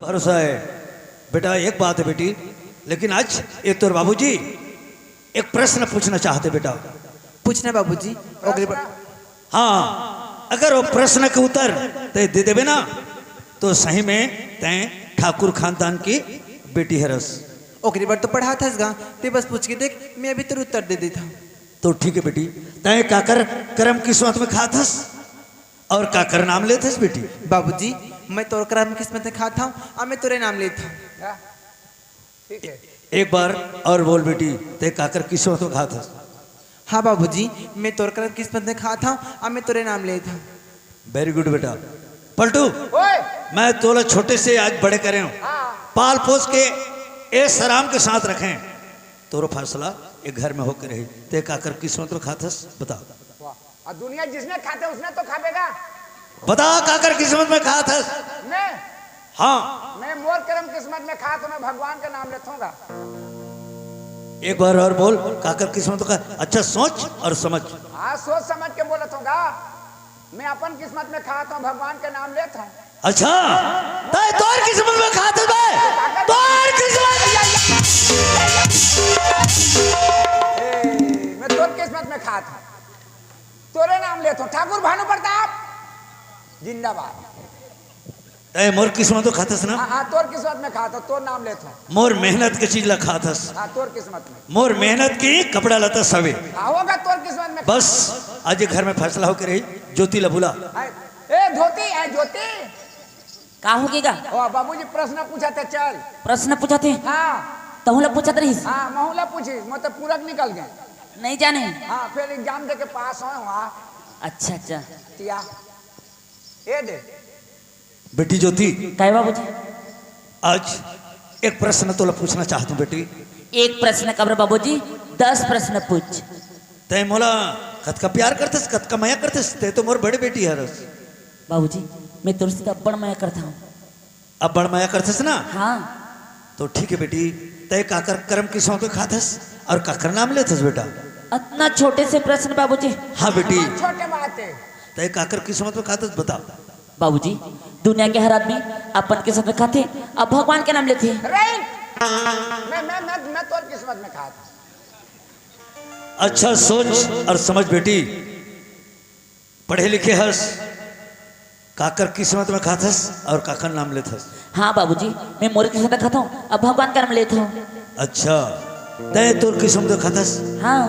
भरोसा है बेटा। एक बात है बेटी, लेकिन आज एक तो बाबूजी एक प्रश्न पूछना चाहते बेटा। पूछना बाबूजी। हाँ, अगर वो प्रश्न के उत्तर ते दे देवे ना तो सही में तय ठाकुर खानदान की बेटी है रस। ओकरी बार तो पढ़ा था गा, ते बस पूछ के देख, मैं अभी तेरे उत्तर दे देता हूँ। तो ठीक है बेटी, तय काकर कर्म किस्मत में खाथस और काकर नाम लेथस बेटी। बाबूजी मैं तोर कर्म किस्मत में खाता हूँ और मैं तेरे नाम लेता हूँ। ठीक है, एक बार और बोल बेटी, ते काकर किस्मत में खाथस। हाँ बाबूजी मैं तोर कर्म किस्मत में खाता हूँ और मैं तेरे नाम लेता हूँ। वेरी गुड बेटा। पलटू, ओए मैं तोला छोटे से आज बड़े करे हूँ, हाँ पाल पोस के ए सराम के साथ रखें, तोरो फैसला एक घर में होकर रही। ते काकर किस्मत में खाथस बता। वाह, और दुनिया जिसने खाते उसने तो खावेगा। बता काकर किस्मत में खाथस। मैं हाँ, मैं मोर कर्म किस्मत में खा तो मैं भगवान का नाम लेथूंगा। एक बार और बोल, काकर किस्मत का। अच्छा सोच और समझ। हाँ सोच समझ के बोलथूंगा। मैं अपन किस्मत में खाता हूँ, भगवान का नाम लेता हूँ। अच्छा ताई तोर किस्मत में खाथस बे, तोर किस्मत। मैं तोर किस्मत में खाता हूँ, तोरे नाम लेता हूँ। ठाकुर भानु प्रताप जिंदाबाद। तय मोर किस्मत तो खाथस ना। हाँ तोर किस्मत में खाता हूँ, तोर नाम लेता हूँ। मोर मेहनत के चीज ला खाथस। हाँ तोर किस्मत में। मोर मेहनत की कपड़ा लता सवे। हाँ होगा तोर किस्मत में। बस आज घर में फैसला होकर रही। ज्योति ला बुला। ए धोती है ज्योति। का होगेगा? ओ बाबूजी प्रश्न पूछा थे, चल। प्रश्न पूछा थे? हाँ तहुला पूछत रही? हाँ महुला पूछी, मतलब पूरक निकल गए। नहीं जाने। हाँ फिर एग्जाम दे के पास हो वहाँ। अच्छा अच्छा। तिया ये दे बेटी ज्योति, काय बाबूजी? आज एक प्रश्न तोला पूछना चाहता हूँ बेटी। एक प्रश्न कब्र बाबूजी, 10 प्रश्न पूछ। तय मोला कत का प्यार करतेस, कत का माया करतेस। ते तो मोर बड़ी बेटी है रस। बाबूजी मैं तुरसे तो बड़ माया करता हूँ। अब बड़ माया करतेस ना, हाँ तो ठीक है बेटी। तय काकर कर्म किस्मत में खाथस और काकर नाम लेथस बेटा। इतना छोटे से प्रश्न बाबूजी। हाँ बेटी, छोटे बात है। तय काकर किस्मत में खाथस बता। बाबूजी दुनिया के हर आदमी अपन के साथ खाते, अब भगवान के नाम लेते। राइट। मैं तोर किस्मत में खाता। अच्छा सोच और समझ बेटी। पढ़े लिखे हस, काकर किस्मत में खाथस और काकर नाम लेथस। हाँ बाबूजी मैं मोर के साथ खाता हूँ, अब भगवान का नाम लेता हूँ। अच्छा तय तोर किस्मत में खाथस। हाँ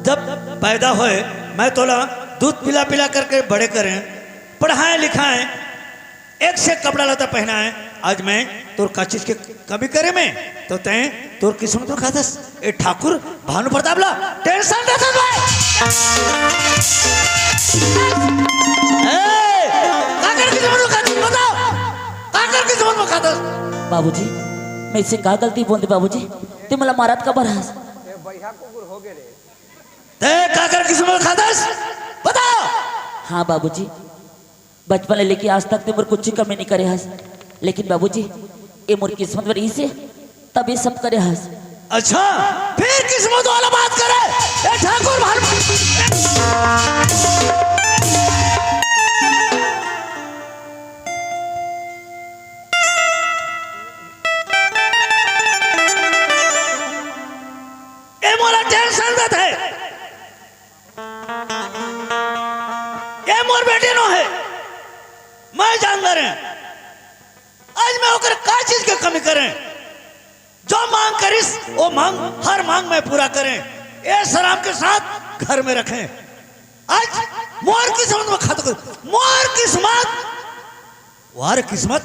जब पैदा होए मैं तोला दूध पिला पिला करके बड़े करें, पढ़ाएं लिखाएं, एक से कपड़ा लता पहनाएं। आज मैं तोर का चीज के कभी करे में तो तय तोर किस्मत में खाथस। ए ठाकुर भानु प्रताप ला टेंशन देता काकर किस्मत में खाथस बताओ, काकर किस्मत में खाथस। बाबूजी मैं इससे का गलती बोलते बाबूजी, ते मला मारत का बरस। ए भैया कुकुर हो गए रे। तय काकर किस्मत में खाथस बताओ। हाँ बाबूजी बचपन ले लेके आज तक ते मोर कुछ कमी नहीं करे हस, लेकिन बाबूजी ये मोर किस्मत में रही से तब ये सब करे हस। अच्छा फिर किस्मत वाला बात करे। ए ठाकुर ए मोला टेंशन देत है, ये मोर बेटी नो है। मैं जानदार है, आज मैं होकर का चीज के कमी करें। जो मांग करिस वो मांग, हर मांग में पूरा करें। ये सराम के साथ घर में रखें। आज मोर किस्मत में खाता कर, मोर किस्मत वार किस्मत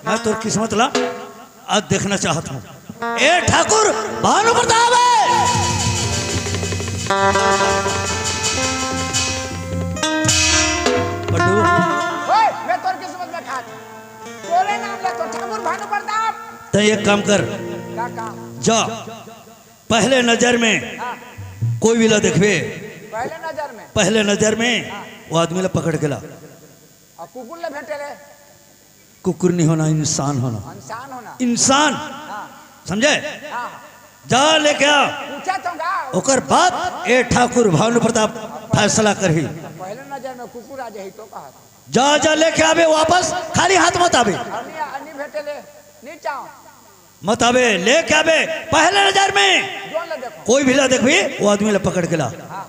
मैं तोर किस्मत ला आज देखना चाहता हूँ। ए ठाकुर भानु प्रताप पट्टू, ओए मैं तोर किस्मत में खाता। तोरे नाम ले तो ठाकुर भानु प्रताप। तो एक काम कर, क्या काम? जा पहले नजर में हाँ कोई भी ला देखबे, पहले नजर में। पहले नजर में वो आदमी ला पकड़ के ला। और कुकुर ले भेटे रे। कुकुर नहीं होना, इंसान होना। इंसान होना। इंसान हाँ समझे? हाँ जा लेके आ। पूछा तो गा। ओकर बाद ए ठाकुर भानु प्रताप फैसला करही। पहले नजर में कुकुर आ जाही तो कहा। जा जा लेके आवे वापस, खाली हाथ मत आवे। अन्नी भेटे ले। नीचा मत आवे ले क्या बे पहले नजर में जोन ले देखो कोई भी ला देख भी वो आदमी ला पकड़ के ला हाँ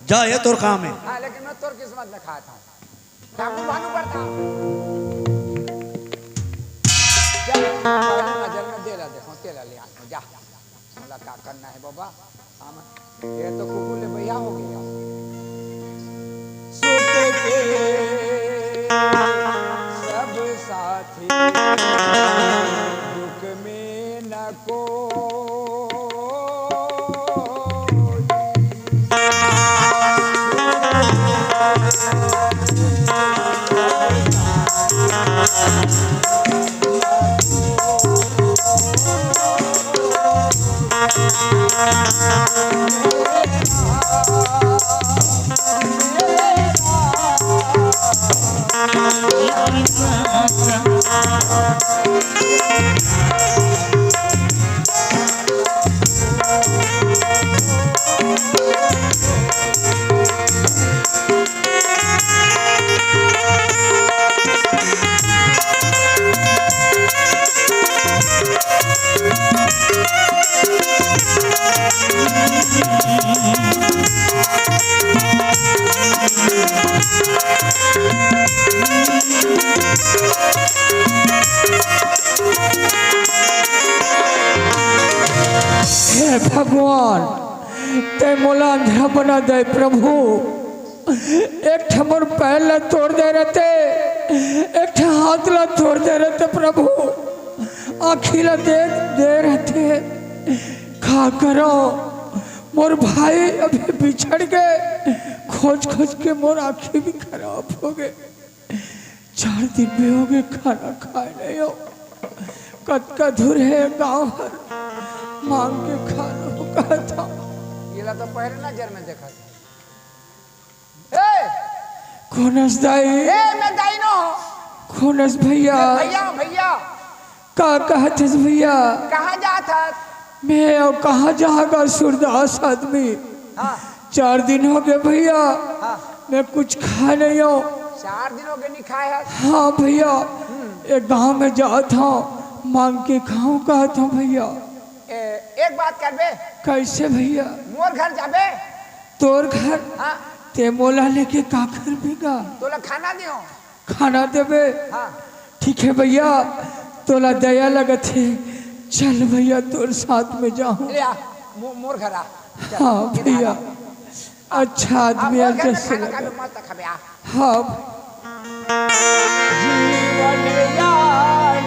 जा ये तोर काम है। हाँ लेकिन मैं तोर किस्मत में खाया था ठाकुर भानु पड़ता नजर में दे ला देखो तेला ले हाथ में जा बोला क्या करना है बाबा हम ये तो कुकुर ले भैया हो गया सुख के सब साथी दुख में न को हे भगवान ते मोला अंधा बना दे प्रभु एक ठमर पैर ला तोड़ दे रहते एक ठे हाथ ला तोड़ दे रहते प्रभु आँखी ला दे रहते खा करो मोर भाई अभी बिछड़ गए खोज खोज के मोर आँखी भी खराब हो गए 4 दिन में हो गए खाना खाए नहीं हो कद का धुर है गाँव भर मांग के खाना हो कहा था ये ला तो पहले नजर में देखा था खोनस दाई मैं दाई नो खोनस भैया भैया भैया का कहते भैया कहाँ जाता मैं और कहाँ जाएगा सूरदास आदमी हाँ 4 दिन हो गए भैया हाँ मैं कुछ खा नहीं हूँ 4 दिनों के नहीं खाए है हाँ भैया एक गांव में जाता था मांग के खाऊं कहा था भैया एक बात कर बे कैसे भैया मोर घर जाबे तोर घर हाँ ते मोला लेके का कर बेगा तोला खाना दियो खाना देवे हाँ ठीक है भैया तोला दया लगत है चल भैया तोर साथ में जाऊं ले आ मोर घर आ चल, हाँ इधर भैया आ। अच्छा हाँ, आदमी मोर घर में जैसे खाना लगा खाबे मत खाबे आ हाँ जीवन जानी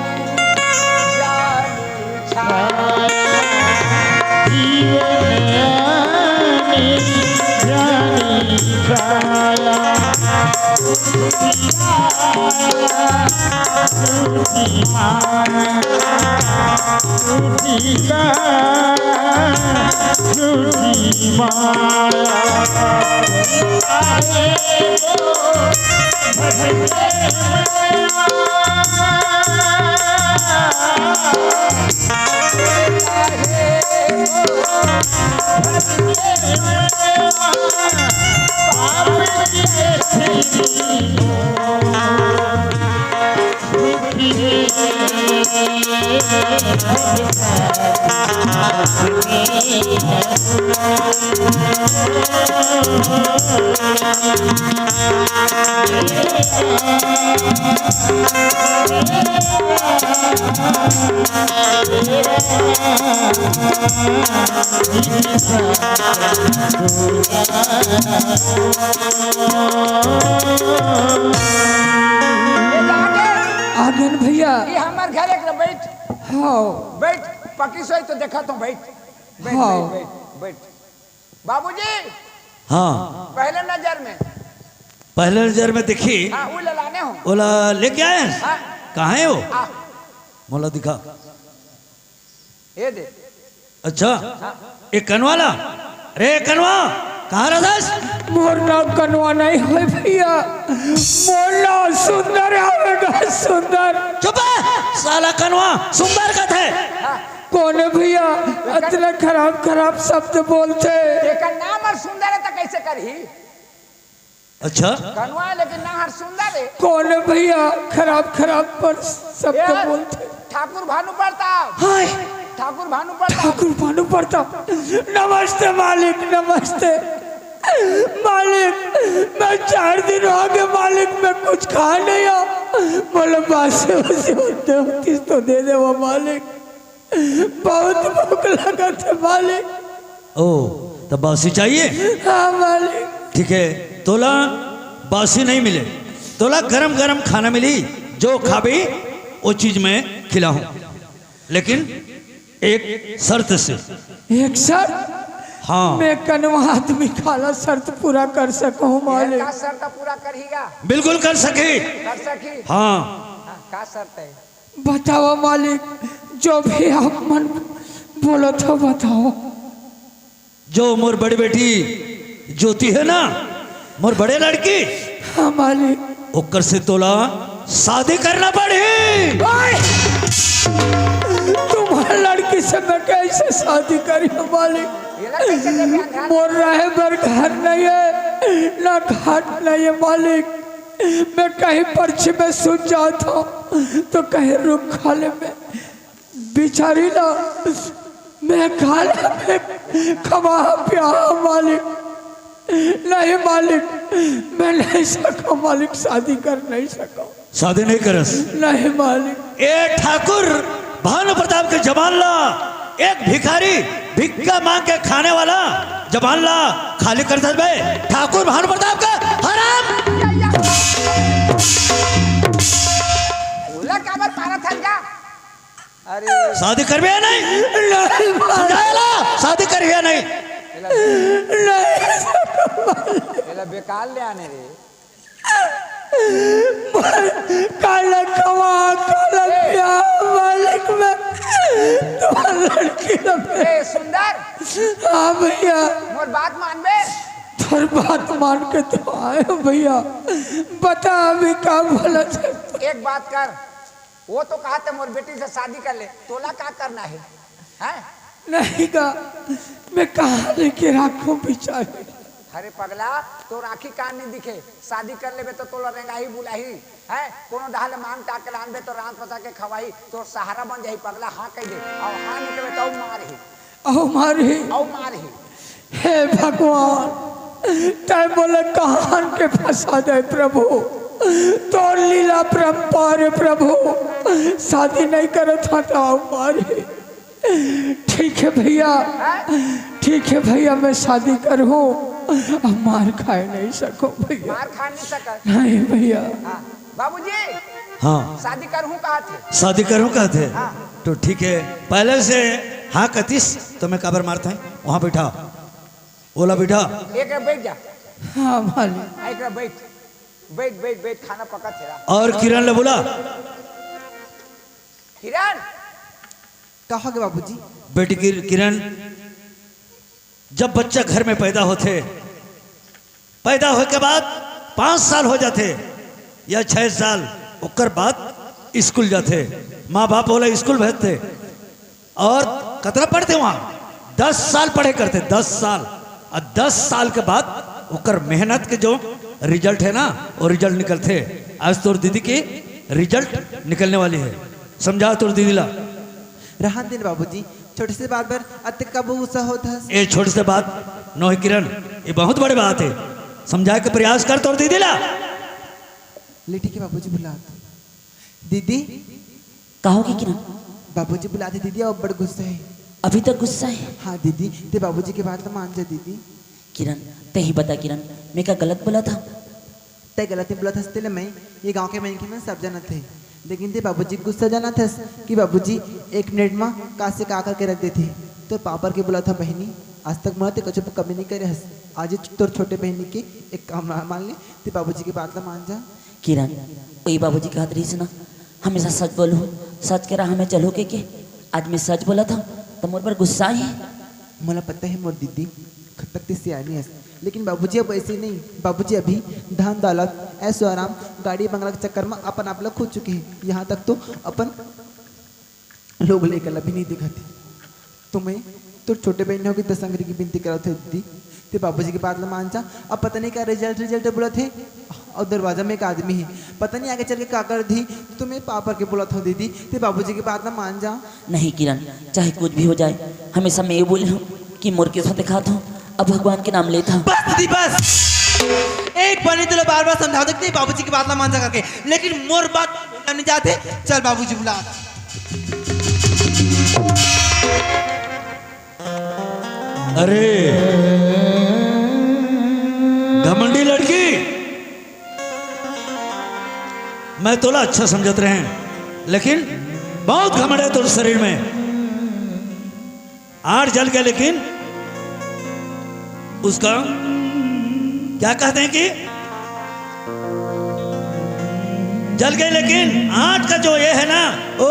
आगन भैया ये हमार घर एक बैठ हाँ बैठ पकी सोई तो देखा तो बैठ बैठ हाँ। बैठ बैठ बाबूजी हाँ पहले नजर में पहले नजर में देखी हाँ वो लाने हो बोला लेके आए हैं? हाँ कहाँ है वो आ मोला दिखा ये दे अच्छा एक कनवाला रे कनवा कहाँ रहा मोरना कनवा नहीं है भैया मोरना सुंदर आवेगा सुंदर चुप है साला कनवा सुंदर का थे कौन है भैया इतने खराब खराब शब्द बोलते देखा नाम हर सुंदर है तो कैसे करही अच्छा कनवा है, लेकिन ना हर सुंदर है कौन है भैया खराब खराब पर शब्द यार, बोलते ठाकुर भानु प्रताप, हाय ठाकुर भानु प्रताप। ठाकुर भानु प्रताप, नमस्ते मालिक, नमस्ते मालिक। मैं 4 दिन हो गए मालिक, मैं कुछ खा नहीं आ। बोले बासे उसे होते तो दे दे वो मालिक, बहुत भूख लगा था मालिक। ओ तो बासी चाहिए? हाँ मालिक। ठीक है, तोला बासी नहीं मिले, तोला गरम गरम खाना मिली, जो खाबी वो चीज मैं खिलाऊं, लेकिन एक शर्त से। एक शर्त? हाँ, मैं कनवा आदमी खाला शर्त पूरा कर सकूं मालिक? का शर्त पूरा करेगा? बिल्कुल कर सके। कर सकी? हाँ, का शर्त है? बताओ मालिक, जो भी आप मन बोलो तो बताओ। जो मोर बड़ी बेटी ज्योति है ना, मोर बड़े लड़की, हाँ मालिक। ओकर से तोला शादी करना पड़े। तुम्हारे लड़की से मैं कैसे शादी करी मालिक? ये ना कैसे दे बयान ध्यान? मोर रहे बर घर नहीं है, ना घाट नहीं है मालिक। मैं कहीं पर्ची में सुन जाता हूँ तो कहीं रुख खाले में बिचारी ना, मैं खाले में खवा प्या मालिक। नहीं मालिक, मैं नहीं सका मालिक, शादी कर नहीं सका। शादी नहीं करस? नहीं मालिक। ए ठाकुर भानु प्रताप के जबान ला, एक भिखारी भिक्का मांग के खाने वाला जबान ला खाली कर दे बे। ठाकुर भानु प्रताप का हराम। बोला क्या बात पारा था क्या? अरे शादी कर भी या नहीं? नहीं मालिक। समझाएला? शादी कर भी या नहीं? ये बेकार ले आने रे। काला कवा काला प्या मालिक, में तुम्हारा लड़की लगे। ए सुंदर, हाँ भैया, मोर बात मान बे। थोड़ी बात मान के तो आए हो भैया, बता अभी क्या बोला था? एक बात कर, वो तो कहा था मोर बेटी से शादी कर ले, तोला क्या करना है? हैं? नहीं का, मैं कहाँ लेके रखूं बेचारी? अरे पगला, तो राखी कान नहीं दिखे, शादी कर लेबे तो तोला रेंगाही बुलाही है, कोनो डाल मांग टाके लानबे तो रात पता के खवाई, तो सहारा बन जाही पगला। हाँ कह दे, और हाँ निकले तो मारही, ओ मारी। और मारही। हे भगवान, तय बोले कहां के फंसा दे प्रभु, तो लीला परम्पार प्रभु। शादी नहीं करे था तो मारी। ठीक है भैया, ठीक है भैया, मैं शादी करूं, अब मार खाए नहीं सको भैया। मार खा नहीं सका? नहीं भैया। हाँ बाबूजी, हाँ, शादी करूं कहा थे? शादी करूं कहते? हाँ। तो ठीक है, पहले से हाँ कतीस तो मैं काबर मारता है, वहां बैठा, ओला बैठा। एक बैठ जा। हाँ मालिक। एक बैठ बैठ बैठ बैठ, खाना पका तेरा। और किरण ने बोला, किरण, कहोगे बाबूजी? बेटी किरण, जब बच्चा घर में पैदा होते, पैदा होने के बाद 5 साल हो जाते या 6 साल, ओकर बाद स्कूल जाते, माँ बाप बोला स्कूल भेजते, और कितना पढ़ते वहाँ? 10 साल पढ़े करते, 10 साल। और 10 साल के बाद ओकर मेहनत के जो रिजल्ट है ना, वो रिजल्ट निकलते। आज तोर दीदी की रिजल्ट निकलने वाली है, समझा तोर दीदी ला। रहा दिन बाबूजी, छोटे से बात पर अति कब गुस्सा होता है? ये छोटे से बात नो है किरण, ये बहुत बड़ी बात है, समझाए के प्रयास कर तोर दीदी ला। ले ठीक है बाबूजी, बुलाते दीदी। कहोगे किरण? बाबूजी बुलाते दीदी, और बड़ गुस्सा है। अभी तक गुस्सा है? हाँ दीदी, ते बाबूजी की बात तो मान जा दीदी। किरण ते ही बता किरण, मैं क्या गलत बोला था? तय गलती बोला था इसलिए मैं, ये गांव के मैंने में सब जाना थे, लेकिन ते बाबूजी गुस्सा जाना था कि बाबूजी 1 मिनट में का से का करके रख देते, तो पापा के बोला था बहनी, आज तक मैं कुछ कमी नहीं करे, आज तोर छोटे बहनी के एक काम मान ले, ते बाबूजी की बात मान जा। किरण वही बाबूजी का हाथ रही सुना, हमेशा सच बोलो, सच के राह में चलो के आज मैं सच बोला था तो मोर पर गुस्सा है। मला पता है मोर दीदी खतक सियानी है, लेकिन बाबूजी अब ऐसे नहीं, बाबूजी अभी धन दौलत ऐसो आराम गाड़ी बंगला के चक्कर में अपन आप लोग खो चुके हैं, यहाँ तक तो अपन लोग लेकर अभी नहीं दिखाते। तुम्हें तो छोटे बहनों की दसंगरी की बिनती करा थे दीदी, ते बाबूजी की बात मान जा। अब पता नहीं क्या रिजल्ट बोला थे, और दरवाजा में एक आदमी है, पता नहीं आगे चल के क्या कर दी। तुम्हें पापा के बोला था दीदी, ते बाबूजी की बात ना मान जा। नहीं किरण, चाहे कुछ भी हो जाए, हमेशा मैं ये बोली हूँ कि मोर किस्मत दिखाता हूँ, अब भगवान के नाम लेता हूँ। बस दीदी बस, एक बार नहीं तो बार बार समझा सकते बाबूजी की बात ना मान जा करके, लेकिन मोर बात नहीं जाते। चल बाबूजी बुला। अरे घमंडी लड़की, मैं तोला अच्छा समझत रहे हैं, लेकिन बहुत घमंड है तेरे शरीर में। आठ जल के, लेकिन उसका क्या कहते हैं कि जल गए, लेकिन आठ का जो ये है ना वो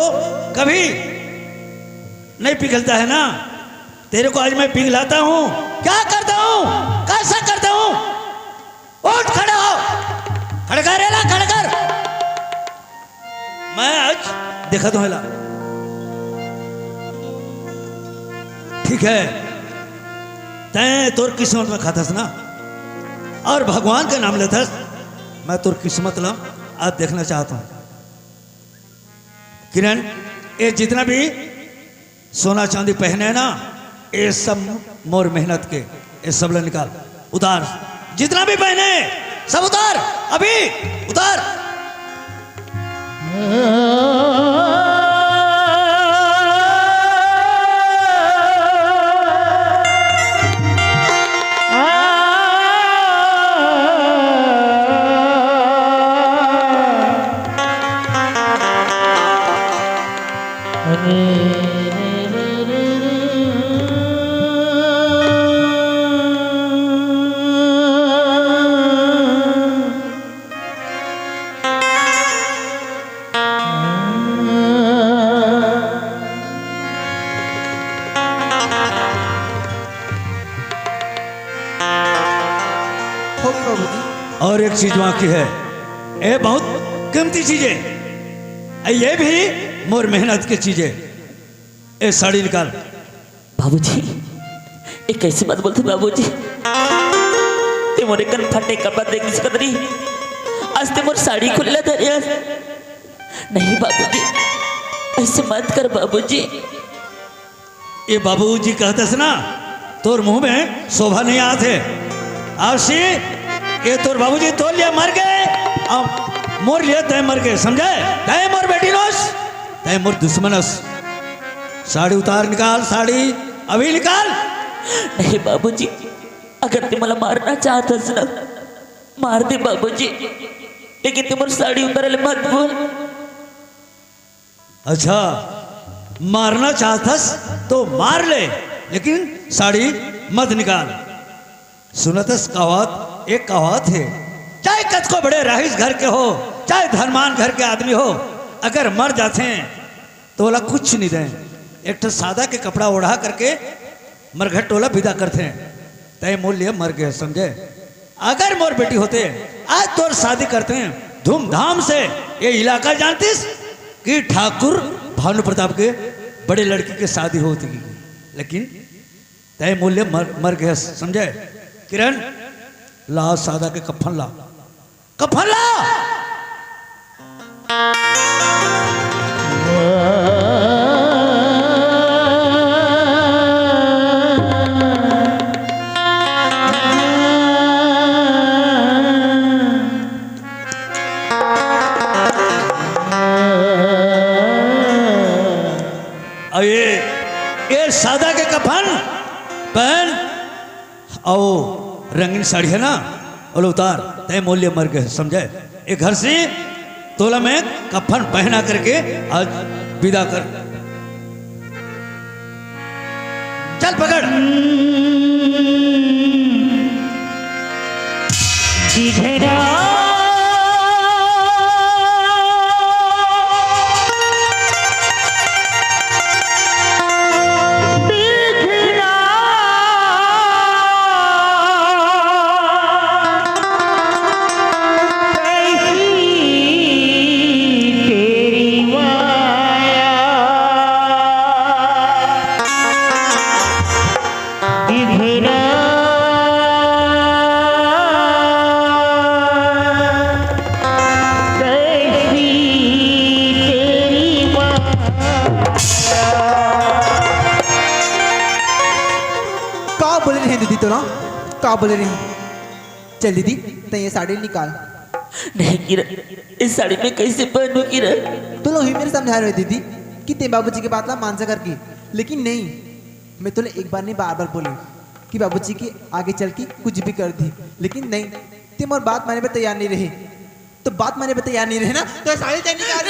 कभी नहीं पिघलता है ना। तेरे को आज मैं पिघलाता हूं। क्या करता हूं, कैसा करता हूं? उठ खड़ा हो, खड़ा कर, रेला खड़ा कर। मैं आज देखा तो हेला, ठीक है, तैं तोर किस्मत में खातस ना, और भगवान का नाम लेतस। मैं तोर किस्मत ला आज देखना चाहता हूं। किरण, ये जितना भी सोना चांदी पहने है ना, ये सब मोर मेहनत के, ये सब ले निकाल, उतार। जितना भी पहने सब उतार, अभी उतार। हो गई बाबूजी। और एक चीज बाकी है, ये बहुत कीमती चीज है, ये भी मोर मेहनत की चीज है। ये साड़ी निकाल। बाबूजी, ये कैसे बात बोलते बाबूजी? ते मोरे कन फटे कपड़ा देख सकतरी, आज ते मोर साड़ी खुल्ला था यार। नहीं बाबूजी, ऐसे मत कर बाबूजी। ये बाबूजी कहते ना, तोर मुंह में शोभा नहीं आते। आशी, ये तोर बाबूजी तोड़ लिया मर गए, अब मोर लिया तय मर गए, समझे? तय मोर बेटी नोस, तय मोर दुश्मनस। साड़ी उतार, निकाल साड़ी, अभी निकाल। नहीं बाबूजी, अगर ते मला मारना चाहतस ना, मार दे बाबूजी, लेकिन ते मोर साड़ी उतारले मत बोल। अच्छा, मारना चाहतस तो मार ले, लेकिन साड़ी मत निकाल। सुनतस कहावत, एक कहावत है, चाहे कच को बड़े रईस घर के हो, चाहे धनवान घर के आदमी हो, अगर मर जाते हैं तो बोला कुछ नहीं दें, एक तो सादा के कपड़ा ओढ़ा करके मरघट टोला विदा करते हैं। तय मूल्य मर गए, समझे? अगर मोर बेटी होते आज तोर शादी करते हैं धूमधाम से। ये इलाका जानतीस कि ठाकुर भानु प्रताप के बड़े लड़की की शादी होती, लेकिन तय मूल्य मर गए, समझे? किरण, ला सादा के कफन ला, कफन ला। और ये सादा के कफन पहन, आओ रंगीन साड़ी है ना, और उतार। तय मूल्य मर गए, समझे? एक घर से तोला में कफन पहना करके आज विदा कर। चल पकड़। कहीं दीदी तो ना का बोले रही। चल दीदी तो ये साड़ी निकाल। नहीं किरण, इस साड़ी में कैसे पहनूं किरण? तो लो ही मेरे समझा रहे दीदी कि ते बाबूजी की बात ला मान जा करके, लेकिन नहीं, मैं तो एक बार नहीं बार बार बोली कि बाबूजी की आगे चल के कुछ भी कर दी, लेकिन नहीं, तुम और बात मानने पर तैयार नहीं रहे। तो बात मानने पर तैयार नहीं रहे ना, तो साड़ी चाहिए निकाल।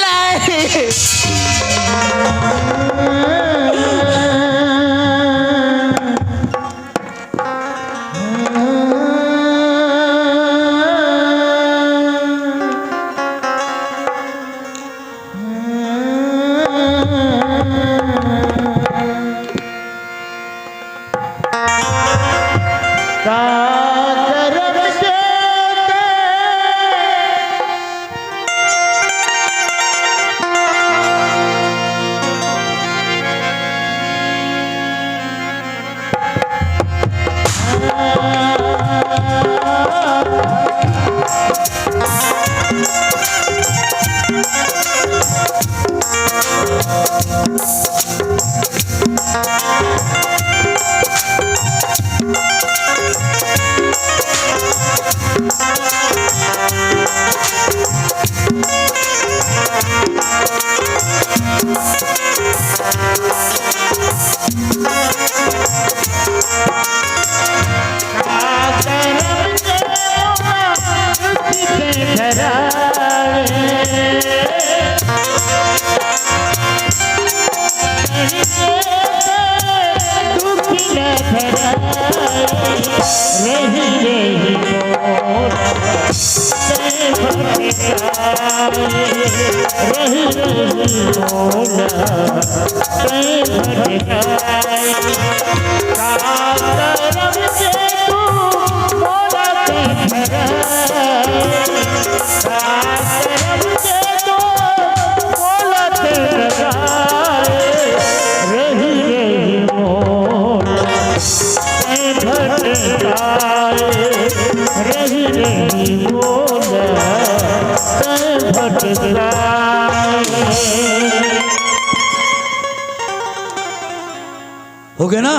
हो गया ना?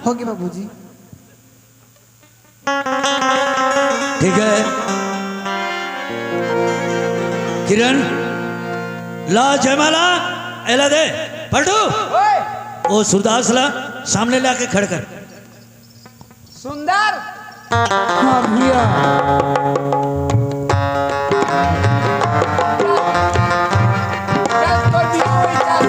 हो गया बाबूजी। ठीक है किरण, ला जयमाला एला दे पलटू, वो सूरदास ला सामने लाके खड़ कर। सुंदर हाँ भैया। चल तो दियो वही चल।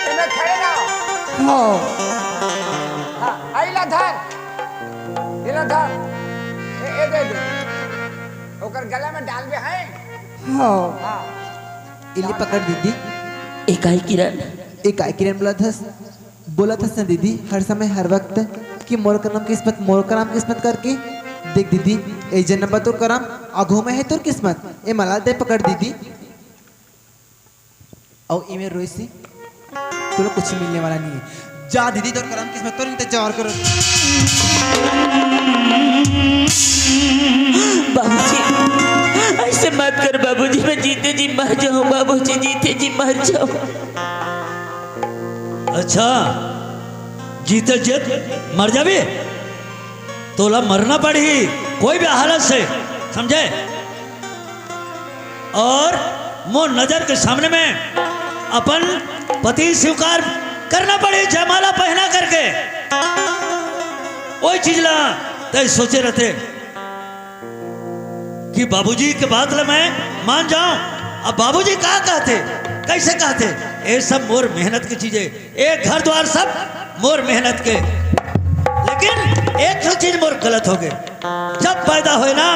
इधर खड़े ना। हाँ हाँ, आइला धर। इला धर। ए दे दे। ओकर गला में डाल बे है। हाँ हाँ। इल्ली पकड़ दीदी। इकाई किरण, एक आई किरण बोला था ना दीदी हर समय हर वक्त कि मोर का नाम किस्मत, मोर का नाम किस्मत करके। देख दीदी ए जन्म तो करम आगो में है तोर किस्मत, ए मला दे पकड़ दीदी। और इमे रोइसी तो कुछ मिलने वाला नहीं है। जा दीदी तोर करम किस्मत तोर इंतजार करो। बाबूजी ऐसे मत कर बाबूजी, मैं जीते जी मर जाऊं बाबूजी, जीते जी मर जाऊं। अच्छा जीते जीत मर जाबी, तोला मरना पड़ी कोई भी हालत से, समझे? और मो नजर के सामने में अपन पति स्वीकार करना पड़ी जयमाला पहना करके। वही चीज ला तय सोचे रहते कि बाबूजी के बात ला मैं मान जाऊं। अब बाबूजी कहा कहते, कैसे कहते? ये सब मोर मेहनत की चीजें, एक घर द्वार सब मोर मेहनत के, लेकिन एक तो चीज मोर गलत हो गए। जब पैदा हुए ना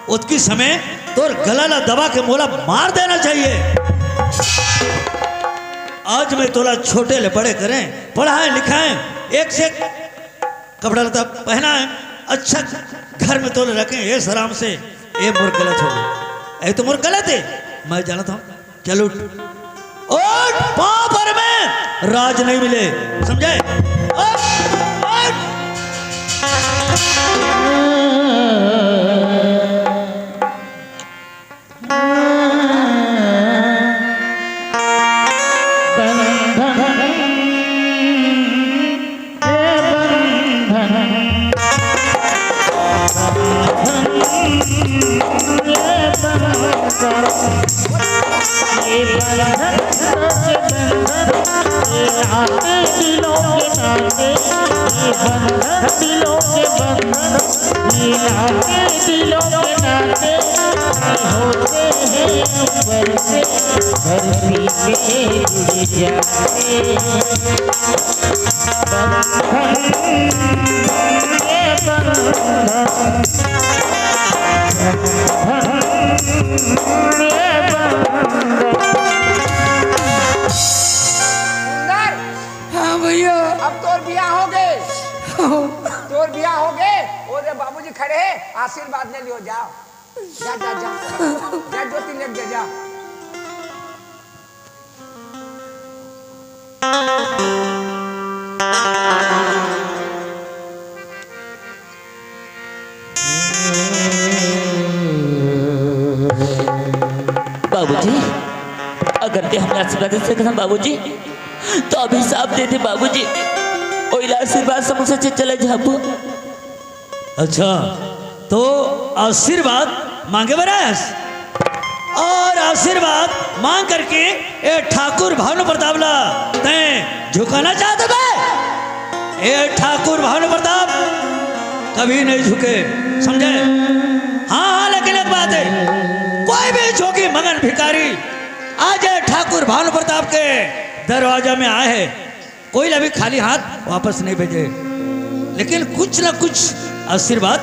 उसकी समय तोर गला ला दबा के मोला मार देना चाहिए। आज मैं तोला छोटे ले बड़े करें, पढ़ाएं लिखाएं, एक से एक कपड़ा लता पहनाएं, अच्छा घर में तोले रखें, ये सलाम से ये मोर गलत हो गए। ये तो मोर गलत है, मैं जानता हूं। चल उठ उठ, पांव पर में राज नहीं मिले, समझे? उठ, उठ। ये बंधन के बंधन, ये नाते दिलों के नाते, ये बंधन दिलों के बंधन, ये नाते दिलों के नाते, ये होते हैं ऊपर से धरती पे जुड़ जाते। बंधन ये बंधन, सुंदर, हाँ भैया। अब तोर बियाह हो गए, तोर बियाह हो गए। ओरे बाबूजी खड़े हैं, आशीर्वाद ले लियो। जाओ जा जा जा जा, ज्योति लेके जा। बाबूजी, अगर ते हमने आशीर्वाद से कसम बाबूजी, तो अभिशाप देते बाबूजी। ओइला आशीर्वाद समझ से चले जाबो। अच्छा, तो आशीर्वाद मांगे बरास, और आशीर्वाद मांग करके ए ठाकुर भानु प्रतापला तैं झुकाना चाहते बे? ए ठाकुर भानु प्रताप कभी नहीं झुके, समझे? हाँ हाँ, लेकिन एक बात है, कोई भी जोगी मगन भिखारी आज ठाकुर भानु प्रताप के दरवाजा में आए हैं, कोई अभी खाली हाथ वापस नहीं भेजे, लेकिन कुछ ना कुछ आशीर्वाद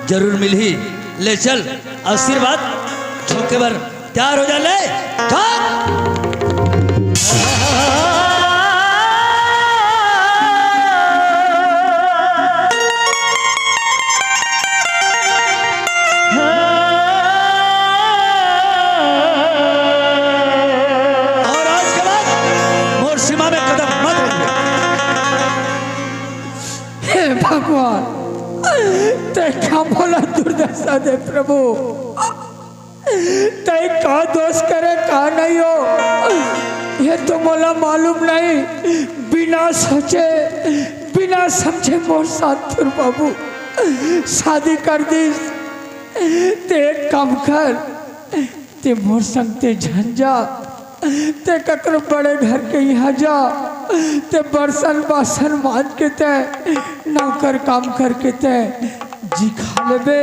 जरूर मिल ही। ले चल आशीर्वाद झोंके भर तैयार हो जा। ले और आज के बाद मोर सीमा में कदम मत रखिए। हे भगवान, ते क्या बोला दुर्दशा दे प्रभु। ते का दोष करे का नहीं हो, ये तो मोला मालूम नहीं। बिना सोचे बिना समझे मोर साथ तुर बाबू शादी कर दी। ते एक काम कर, ते मोर संग ते झंझा, ते ककर बड़े घर के यहाँ जा, ते बर्तन बासन मांज के ते नौकर काम करके ते जी खा लेबे,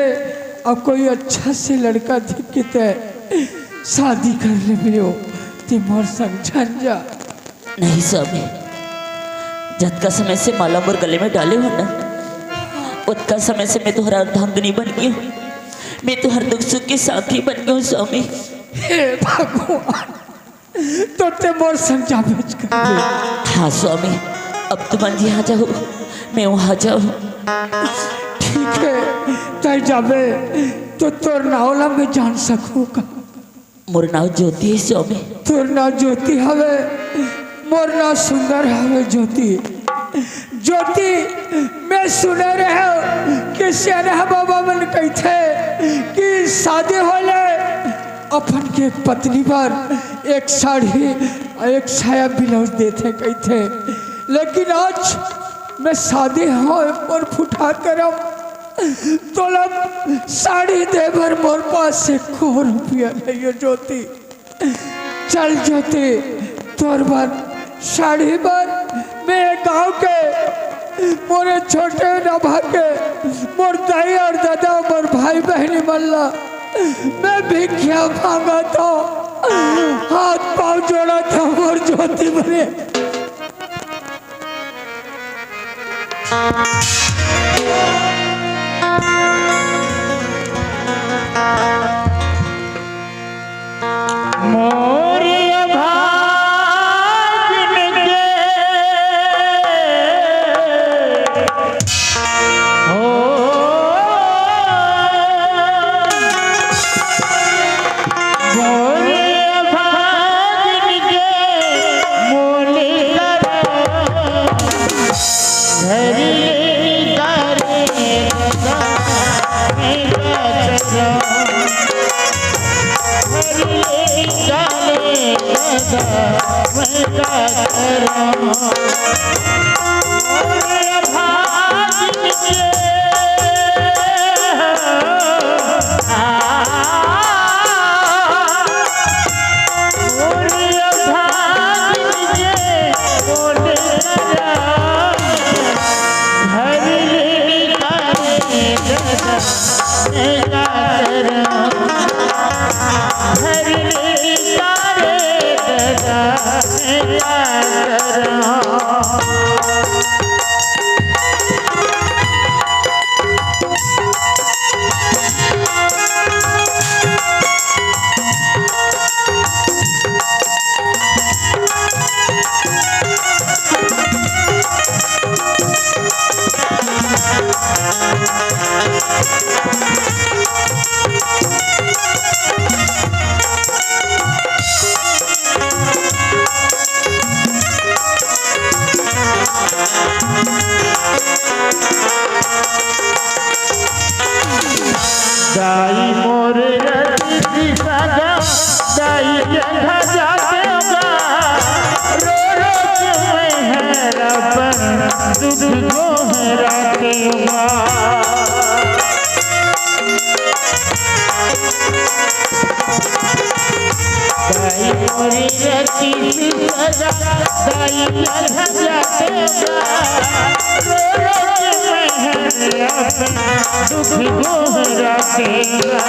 और कोई अच्छा से लड़का दिख के ते शादी कर लेबे हो। ते मोर संग झंझा। नहीं स्वामी, जब का समय से माला मोर गले में डाले हो ना, उतना समय से मैं तुम्हारा अर्धांगिनी बन गई हूँ, मैं तुम्हारे दुख सुख की साथी बन गई हूँ स्वामी। हे भगवान, तो ते मोर संग जा भेज कर दे। हाँ स्वामी, अब तुम जी आ जाओ, मैं वहाँ जाऊँ। ठीक है, तय जाबे तो तोर नावला में जान सकूँ का। मोर नाव ज्योति है स्वामी। तोर नाव ज्योति हवे, मोर नाव सुंदर हवे ज्योति। ज्योति, मैं सुने रहे कि सियाना बाबा मन कहते कि शादी होले अपन के पत्नी पर एक साड़ी एक साया ब्लाउज देते कहते, लेकिन आज मैं शादी हो और फुटा करम तोला साड़ी दे भर मोर पास 1 रुपया नहीं है ज्योति। चल ज्योति, तोर बार साड़ी बार मैं गाँव के मोरे छोटे नभा के मोर दाई और दादा मोर भाई बहनी मल्ला मैं भिखिया मांगा था, हाथ पाँव जोड़ा था मोर ज्योति बने। मैं क्या करूं भरने सारे दरा मैं क्या करूं दाई मोर रति सगा दाई जगह जाते होगा रो रो तुम्हें है रब दुख को हराते होगा दाई मोर रति सगा दाई जगह जाते होगा रो रो तुम्हें है रब दुख को हरातेगा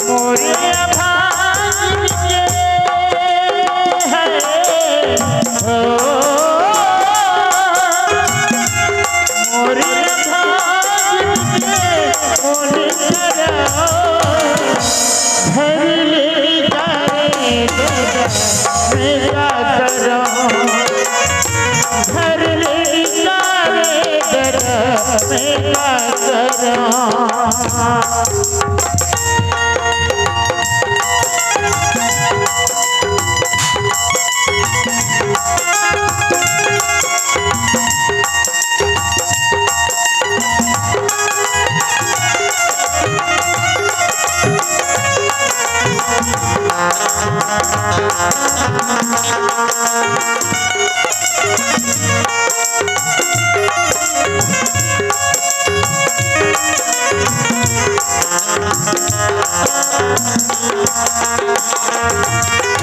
मोरे भाग के है मोरे भाग के मोरे घर ले जाए मेरा करो घर ले जाए मेरा करो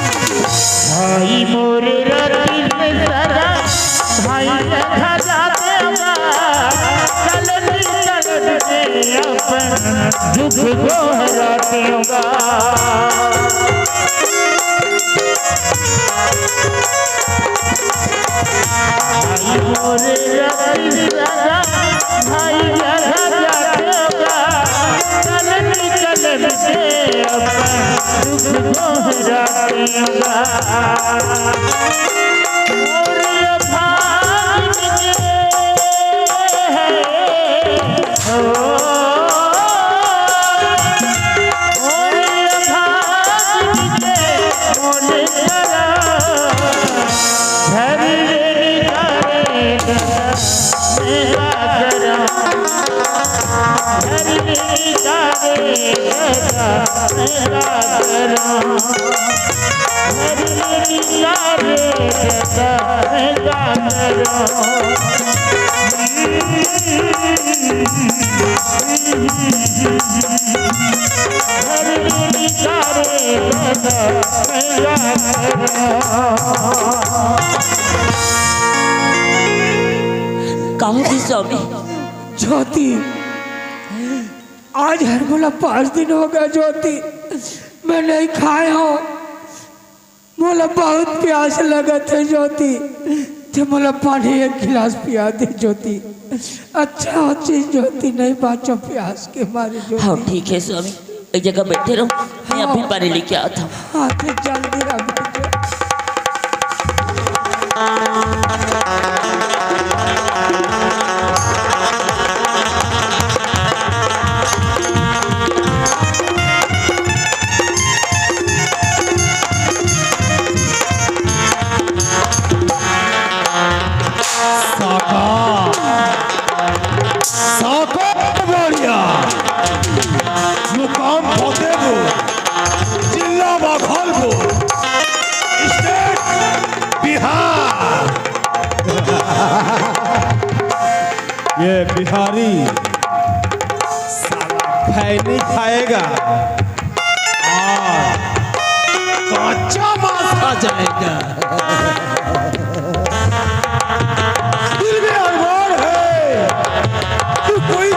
भाई मोरे रति से सदा भाई जगह जाते होगा चलती चलते अपन दुख को हराते होगा भाई मोरे रति से सदा भाई जगह जाते होगा चलती चलते अपन दुख को हराते होगा मोरे भाग के है मोरे भाग के मोरे घर ले जाए मेरा करा घर ले जाए मेरा करा कहो थी स्वामी ज्योति आज हर बोला 5 दिन हो गया ज्योति मैं नहीं खाया हूँ मोला बहुत प्यास लगा थे ज्योति थे मोला पानी 1 गिलास पिया दे ज्योति अच्छा हो चीज ज्योति नहीं बाचो प्यास के मारे ज्योति हाँ ठीक है स्वामी एक जगह बैठे रहो मैं अभी पानी लेके आता हूँ हाँ तो जल्दी रहो मुकाम फतेहपुर जिला बघौलपुर स्टेट बिहार ये बिहारी साला खैनी खाएगा और कच्चा मांस खा जाएगा दिल में अरमान है तू कोई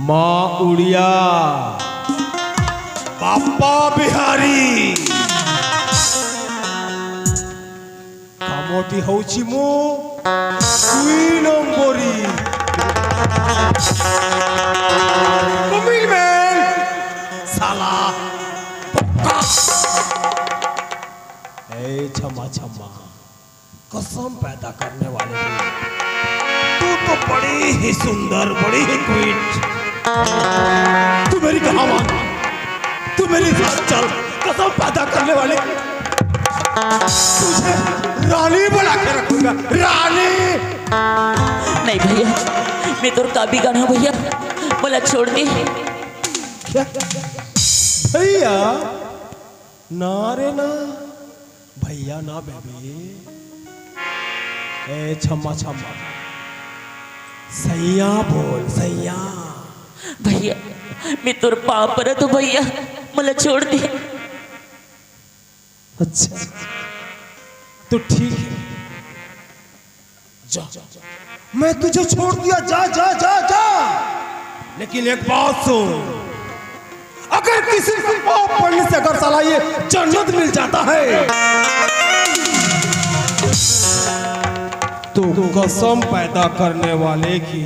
माँ उड़िया बापा बिहारी कामोटी होची मो दुई नंबरी कमिलमेन साला पक्का ए छम्मा छम्मा कसम पैदा करने वाले तू तो बड़ी ही सुंदर बड़ी ही क्वीट तू मेरी कहाँ मान तू मेरी साथ चल कसम पैदा करने वाले तुझे रानी बुला के रखूंगा रानी नहीं भैया मैं तो काबी गाना भैया बोला छोड़ दी भैया ना रे ना भैया ना बेबी ए छम्मा छम्मा सैया बोल सैया भैया मैं तो पाप पर तो भैया बोला छोड़ दी अच्छा तो ठीक है जा मैं तुझे छोड़ दिया जा जा जा जा लेकिन एक बात सुन अगर किसी को पाप पड़ने से अगर साला ये जन्नत मिल जाता है तो कसम पैदा करने वाले की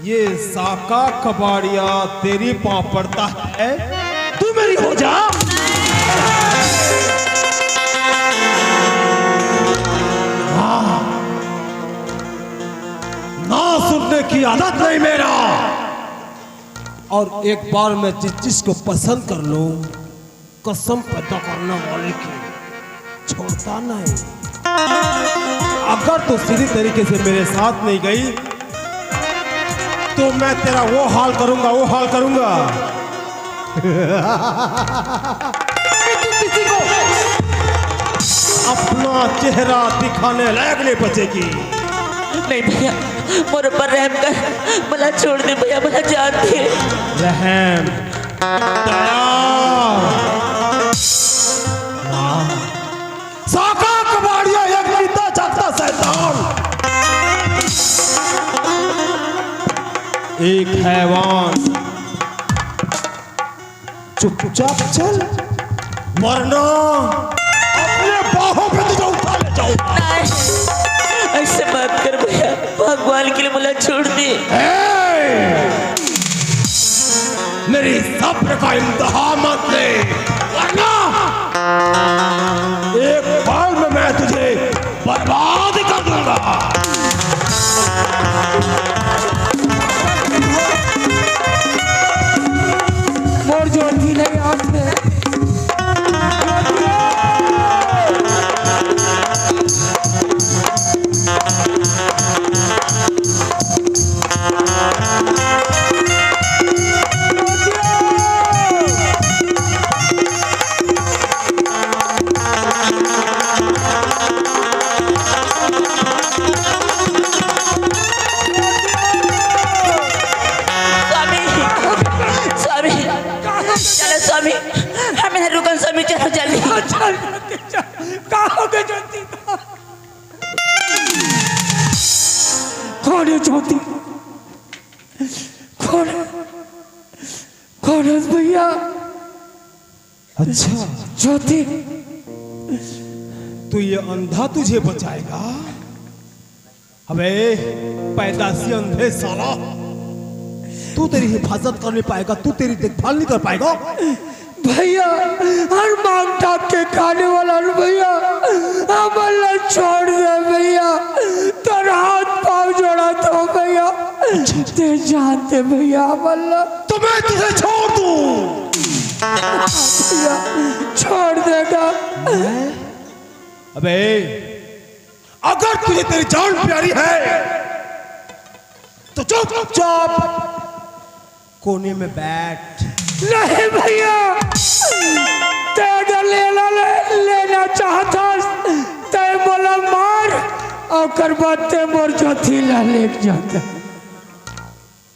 ये साका कबाड़िया तेरी पांव पड़ता है तू मेरी हो जा ना सुनने की आदत नहीं मेरा और एक बार मैं जिस चीज को पसंद कर लूं कसम पैदा करने वाले की छोड़ता नहीं अगर तो सीधी तरीके से मेरे साथ नहीं गई तो मैं तेरा वो हाल करूंगा तू किसी को अपना चेहरा दिखाने लायक नहीं बचेगी नहीं भैया मोर पर रहम कर बोला छोड़ दे भैया बोला जानती है रहम दया साका कबाड़िया एक जीता जागता शैतान एक हैवान चुपचाप चल वरना अपने बाहों पे तुझे उठा ले जाऊं ऐसे बात कर भैया भगवान के लिए बोला छोड़ दे मेरी सब्र का इम्तिहान मत ले वरना एक बार में मैं तुझे बर्बाद कर दूंगा मोर जो ढीले हाथ में कौन है ज्योति कौन है भैया अच्छा ज्योति तो ये अंधा तुझे बचाएगा अबे पैदाशी अंधे साला तू तेरी हिफाजत कर नहीं पाएगा तू तेरी देखभाल नहीं कर पाएगा भैया हर मांग टाक के खाने वाला न भैया अमल्ला छोड़ दे भैया तेरा हाथ पाँव जोड़ा तो भैया ते जानते भैया अमल्ला तो मैं तुझे छोड़ दूं। भैया छोड़ देगा। अबे अगर तुझे तेरी जान प्यारी है तो चुपचाप कोने में बैठ। नहीं भैया ते अगर लेना चाहता ते बोला मार और बाद ते मोर जोथीला लेके जाता।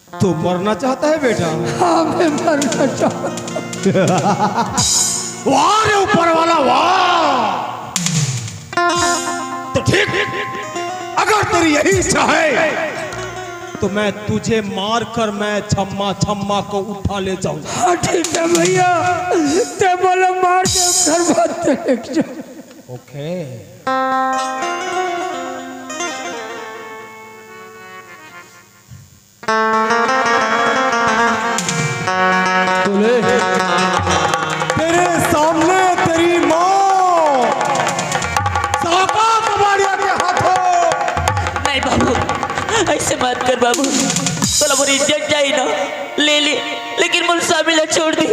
तू मरना चाहता है बेटा? हाँ मैं मरना चाहता। वाह रे ऊपर वाला वाह। तो ठीक, अगर तेरी यही इच्छा है तो मैं तुझे मार कर मैं छम्मा को उठा ले जाऊं। हाँ ठीक है भैया ते बोले मार के घर बात लेके जाओ। ओके। तेरे सामने तेरी माँ साका कबाड़िया के हाथों। नहीं बाबू ऐसे मत कर बाबू, तो मोरी इज्जत जाई ना ले ले, लेकिन मुझ साबिला छोड़ दी।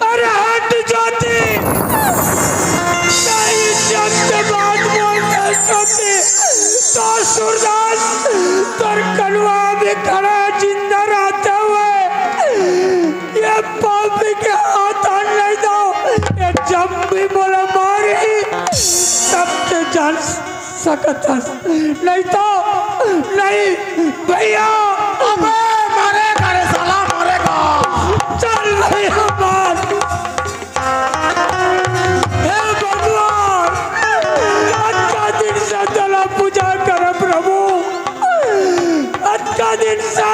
अरे हट जाती इज्जत के बात बोलते सोते तो सूरदास तोर कलवा भी खड़ा जिंदा रहते हुए ये पापी के हाथ नहीं दो। ये जब भी बोला मारी तब ते जान सकता नहीं तो नहीं भैया। अबे मारेगा रे साला मारेगा। चल भैया मार। हे भगवान अच्छा दिन से दला पूजा कर प्रभु, अच्छा दिन से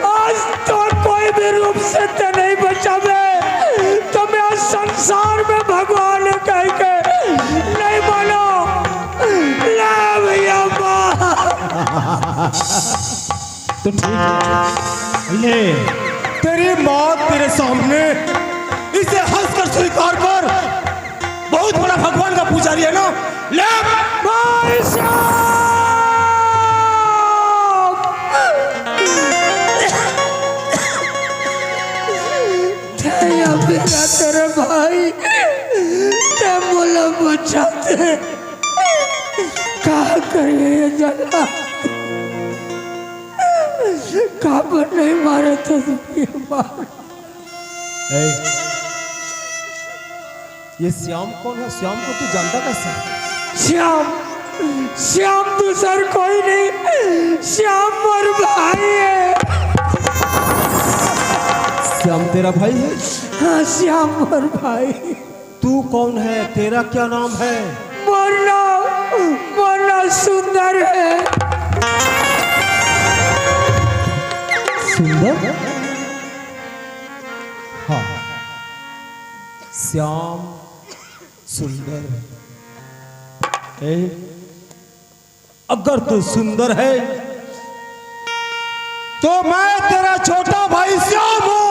आज तो कोई भी रूप से ते नहीं बचावे तो मैं संसार में भगवान कह के नहीं मानो। ले भैया तो ठीक है, ले तेरी मौत तेरे सामने, इसे हंसकर स्वीकार कर। बहुत बड़ा भगवान का पुजारी है ना। ले भाई तेरे भाई ते बोला बचाते कहा करिए ये जला कहा पर नहीं मारे तो मार। ये श्याम कौन है? श्याम को तू जानता कैसे? श्याम श्याम दूसर कोई नहीं, श्याम मोर भाई है। श्याम तेरा भाई है? हाँ श्याम मोर भाई। तू कौन है? तेरा क्या नाम है? मोर सुंदर है। सुंदर? हाँ श्याम सुंदर। अगर तू सुंदर है तो मैं तेरा छोटा भाई श्याम हूं।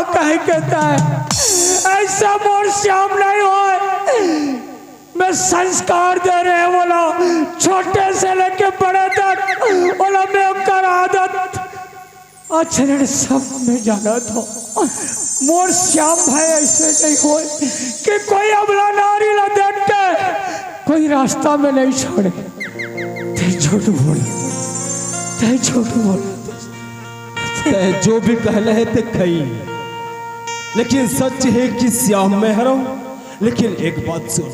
कह कहता है ऐसा मोर श्याम नहीं हो। मैं संस्कार दे रहे बोला छोटे से लेके बड़े तक बोला मैं कर आदत आचरण सब में जाना था। मोर श्याम भाई ऐसे नहीं हो कि कोई अबला नारी ला देख के कोई रास्ता में नहीं छोड़े। ते झूठ बोला, ते झूठ बोला, जो भी कहना है ते कही, लेकिन सच है कि श्याम में हरो। लेकिन एक बात सुन,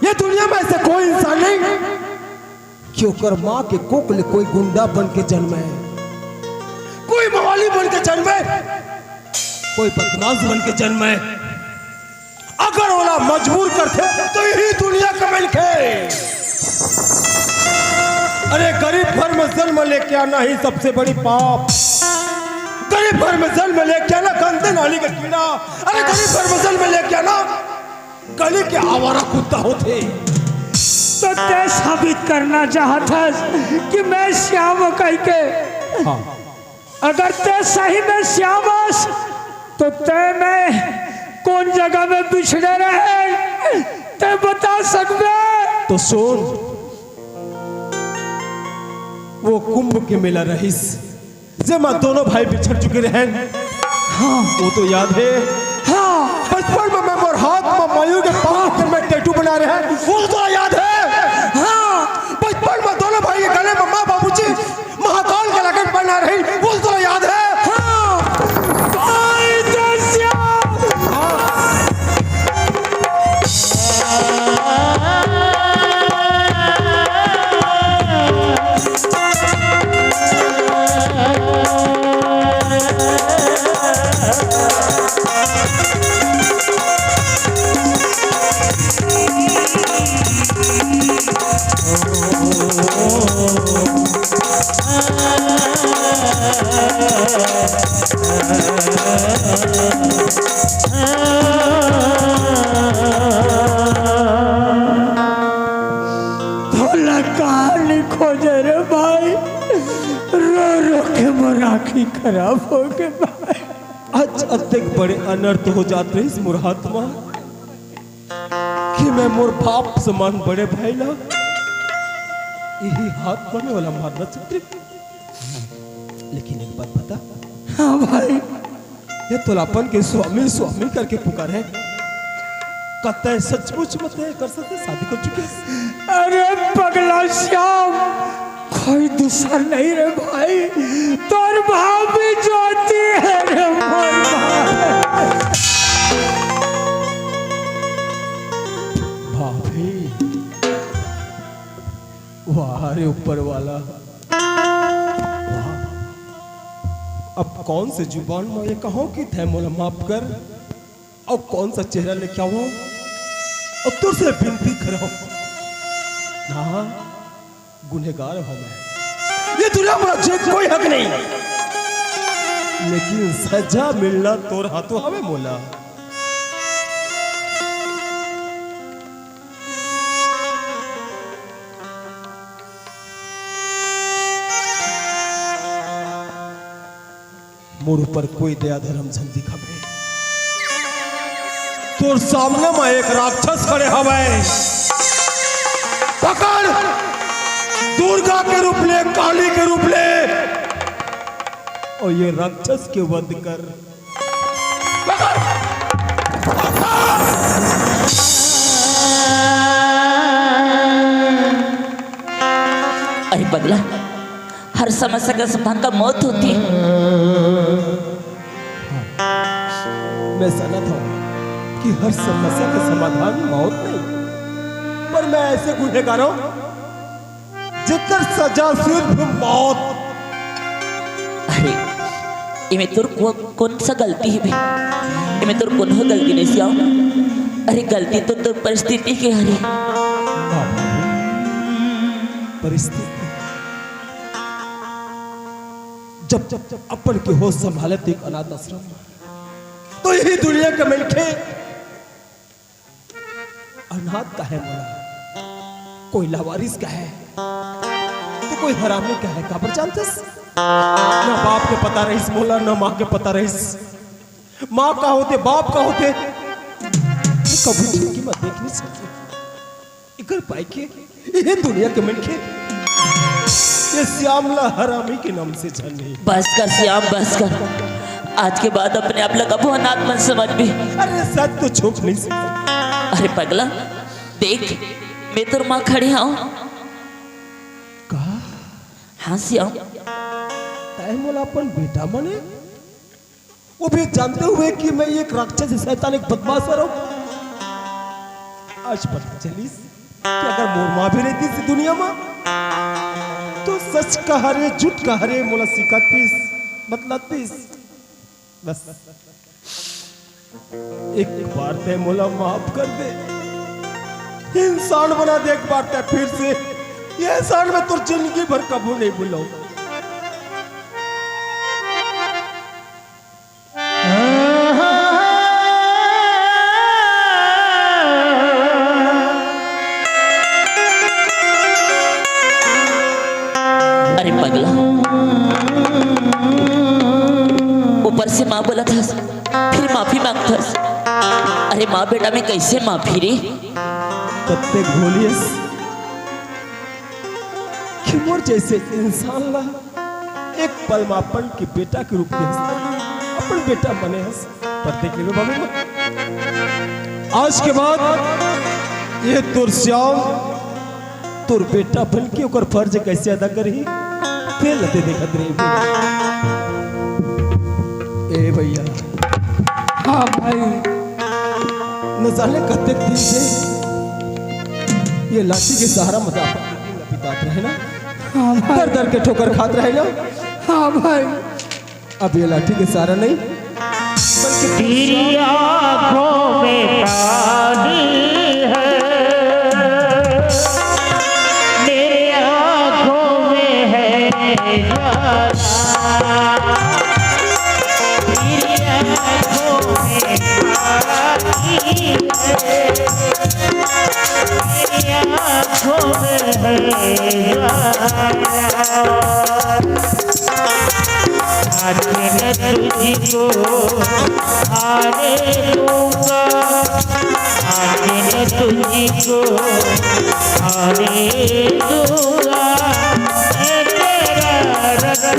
ये दुनिया में ऐसा कोई इंसान नहीं कि ओकर माँ के कोख कोई गुंडा बन के जन्मे, कोई मवाली बन के जन्मे, कोई बदमाश बन के जन्मे। अगर ओला मजबूर करते तो यही दुनिया का मिलके। अरे गरीब घर में जन्म लेके आना ही सबसे बड़ी पाप। गरीब घर में जन्म लेके आना गंदे नाली का कीड़ा। अरे गरीब घर में जन्म लेके आना गली के आवारा कुत्ता होते। तो ते साबित करना चाहता कि मैं श्याम कह के। हाँ। अगर ते सही में श्यामस तो ते में कौन जगह में बिछड़े रहे ते बता सकते। तो सुन, वो कुंभ के मेला रहीस जब दोनों भाई बिछड़ चुके रहे। हाँ वो तो याद है। हाँ बचपन में मैं मोर हाथ में मयूर के पांव में टैटू बना रहे हैं, वो तो याद है। हाँ बचपन में दोनों भाई के गले में माँ बाबूजी महाकाल का लगन बना रही, वो तो याद है। खोजे रे भाई, रो रो के मोर आँखी खराब हो गए भाई। आज अत्यधिक बड़े अनर्थ हो जाते इस मुरात्मा कि मैं मोर बाप समान बड़े भाई ला यही हाथ पड़ने वाला मारना चाहते। लेकिन एक बात बता। हाँ भाई, ये तोलापन के स्वामी स्वामी करके पुकारे कतई सचमुच मत कर सकते, शादी कर चुके। अरे पगला श्याम, कोई दूसरा नहीं रे भाई, तोर भाभी ज्योति है रे मोर भाभी। वाह रे ऊपर वाला, वाह। अब कौन से जुबान में ये कहो कि थे मोला माफ कर, और कौन सा चेहरा लेके आओ और तुझसे विनती करो ना। गुनहगार हूं मैं, ये दुनिया में जे कोई हक नहीं, लेकिन सजा मिलना तोर हाथों हमें मोला। मोर ऊपर कोई दया धर्म झन दिखावे। तोर सामने में एक राक्षस खड़े हवे, पकड़, दुर्गा के रूप ले, काली के रूप ले, और ये राक्षस के वध कर। अरे पगला, हर समस्या का समाधान का मौत होती है। मैं सहमत हूं कि हर समस्या का समाधान मौत नहीं, पर मैं ऐसे गुनहगारों जिकर सजा सिर्फ मौत। अरे इमें तोर कौन सा गलती है भाई? इमें तोर कौन हो गलती नहीं सिया? अरे गलती तो तोर परिस्थिति की है। परिस्थिति जब जब जब अपन के होश संभालत एक अनाथ आश्रम, तो यही दुनिया के मिलके अनाथ का है मोला, कोई लावारिस का है तो कोई हरामी का है। काबर जानतेस? ना बाप के पता रहीस मोला, ना माँ के पता रहीस। माँ का होते, बाप का होते, कभी जिंदगी में देख नहीं सकते। इकर पाई के ये दुनिया के मिलके ये श्यामला हरामी के नाम से जाने। बस कर श्याम, बस कर। आज के बाद अपने आप लगा वो अनाथ मन समझ भी। अरे सच तो छुप नहीं सकता। अरे पगला देख, मैं तो माँ खड़े हूँ। कहा? हाँ श्याम, मोला अपन बेटा मने, वो भी जानते हुए कि मैं एक राक्षस शैतान एक बदमाश हूँ। आज पता चली कि अगर मोर माँ भी रहती इस दुनिया में तो सच कहा रे, झूठ कहा रे, मोला सिखातीस, बतलातीस। बस एक बार ते मोला माफ कर दे, इंसान बना दे एक बार ते फिर से। ये एहसान मैं तुर जिंदगी भर कबू नहीं भूलाऊं। अरे पगला, ऊपर से माँ बोला था फिर माफी मांगता। अरे माँ बेटा में कैसे माफी रे? कत्ते भोलियस कि मोर जैसे इंसान ला एक पल में अपन के बेटा के रूप में अपन बेटा बने हस पर देख ले बाबू। आज के बाद ये तुर श्याम तुर बेटा बन के ओकर फर्ज कैसे अदा करी फिर लते देखत रही। ए भैया, हाँ भाई, न जाने कत्ते दिन से ये लाठी के सहारा मजाक पितात रहे ना, हाँ भाई, दर दर के ठोकर खात रहे ना। हाँ भाई, अब ये लाठी के सहारा नहीं बल्कि तेरी आँखों में पानी है, मेरे आँखों में है ज्वाला। तेरी आँखों में पानी है, मेरी आँखों में है ज्वाला। आज मैं तुझको आने दूंगा, आज मैं तुझको आने दूंगा।